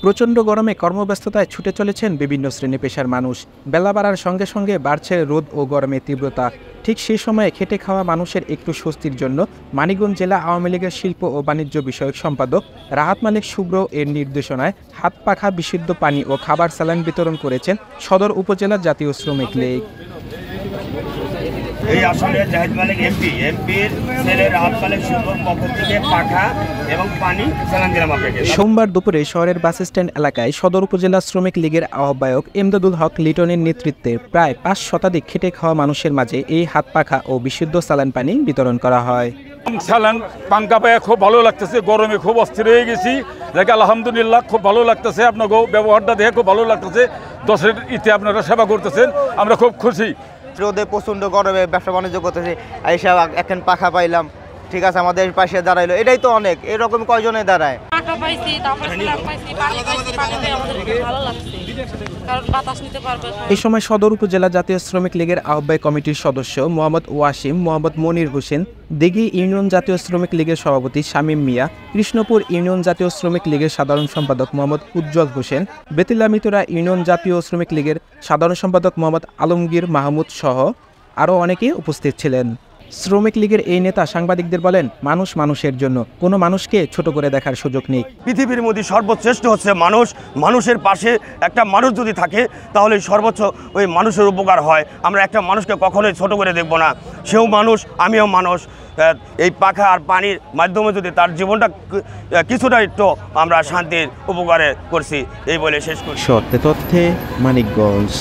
প্রচণ্ড গরমে কর্মব্যস্ততায় ছুটে চলেছেন বিভিন্ন শ্রেণী পেশার মানুষ। বেলা বাড়ার সঙ্গে সঙ্গে বাড়ছে রোদ ও গরমের তীব্রতা। ঠিক সেই সময়ে খেটে খাওয়া মানুষের একটু স্বস্তির জন্য মানিকগঞ্জ জেলা আওয়ামী লীগের শিল্প ও বাণিজ্য বিষয়ক সম্পাদক রাহাত মালিক শুভ্র এর নির্দেশনায় হাত পাখা বিশুদ্ধ পানি ও খাবার স্যালাইন বিতরণ করেছেন সদর উপজেলা জাতীয় শ্রমিক লীগ। এই আসলে জাহিদ মালিক এমপির ছেলে রাহাত মালিক শুভ্রর পক্ষ থেকে পাখা এবং পানি স্যালাইন দিলাম আপনাকে। সোমবার দুপুরে শহরের বাস স্ট্যান্ড এলাকায় সদর উপজেলা শ্রমিক লীগের আহ্বায়ক এমদাদুল হক লিটনের নেতৃত্বে প্রায় 5 শতাধিক খেটে খাওয়া মানুষের মাঝে এই হাত পাখা ও বিশুদ্ধ স্যালাইন পানি বিতরণ করা হয়। স্যালাইন পাঙ্কা পায়ে খুব ভালো লাগতেছে, গরমে খুব অস্থির হয়ে গেছি। দেখে আলহামদুলিল্লাহ খুব ভালো লাগতেছে, আপনাকে ব্যবহারটা দেখে খুব ভালো লাগতেছে। দশের ইতে আপনারা সেবা করতেছেন, আমরা খুব খুশি। রোদে প্রচণ্ড গরমে ব্যবসা বাণিজ্য করতেছি, এসে এখন পাখা পাইলাম, ঠিক আছে আমাদের পাশে দাঁড়াইলো, এটাই তো অনেক। এরকম কয়জনে দাঁড়ায়? পাখা পাইছি, তারপরে পাইছি, পানি পাইছি, পানিতে আমাদের ভালো লাগছে, কারণ বাতাস নিতে পারবে। এই সময় সদর উপজেলা জাতীয় শ্রমিক লীগের আহ্বায়ক কমিটির সদস্য মোহাম্মদ ওয়াসিম, মোহাম্মদ মনির হোসেন, দিঘি ইউনিয়ন জাতীয় শ্রমিক লীগের সভাপতি শামীম মিয়া, কৃষ্ণপুর ইউনিয়ন জাতীয় শ্রমিক লীগের সাধারণ সম্পাদক মোহাম্মদ উজ্জ্বল হোসেন, বেতিলা মিতুরা ইউনিয়ন জাতীয় শ্রমিক লীগের সাধারণ সম্পাদক মোহাম্মদ আলমগীর মাহমুদ সহ আরও অনেকে উপস্থিত ছিলেন। শ্রমিক লীগের এই নেতা সাংবাদিকদের বলেন, মানুষ মানুষের জন্য, কোনো মানুষকে ছোট করে দেখার সুযোগ নেই। পৃথিবীর মধ্যে সর্বশ্রেষ্ঠ হচ্ছে মানুষ। মানুষের পাশে একটা মানুষ যদি থাকে তাহলে সর্বোচ্চ ওই মানুষের উপকার হয়। আমরা একটা মানুষকে কখনোই ছোট করে দেখব না। সেও মানুষ, আমিও মানুষ। এই পাখা আর পানির মাধ্যমে যদি তার জীবনটা কিছুটা একটু আমরা শান্তির উপকারে করছি, এই বলে শেষ করি। সত্যে তথ্যে মানিকগঞ্জ।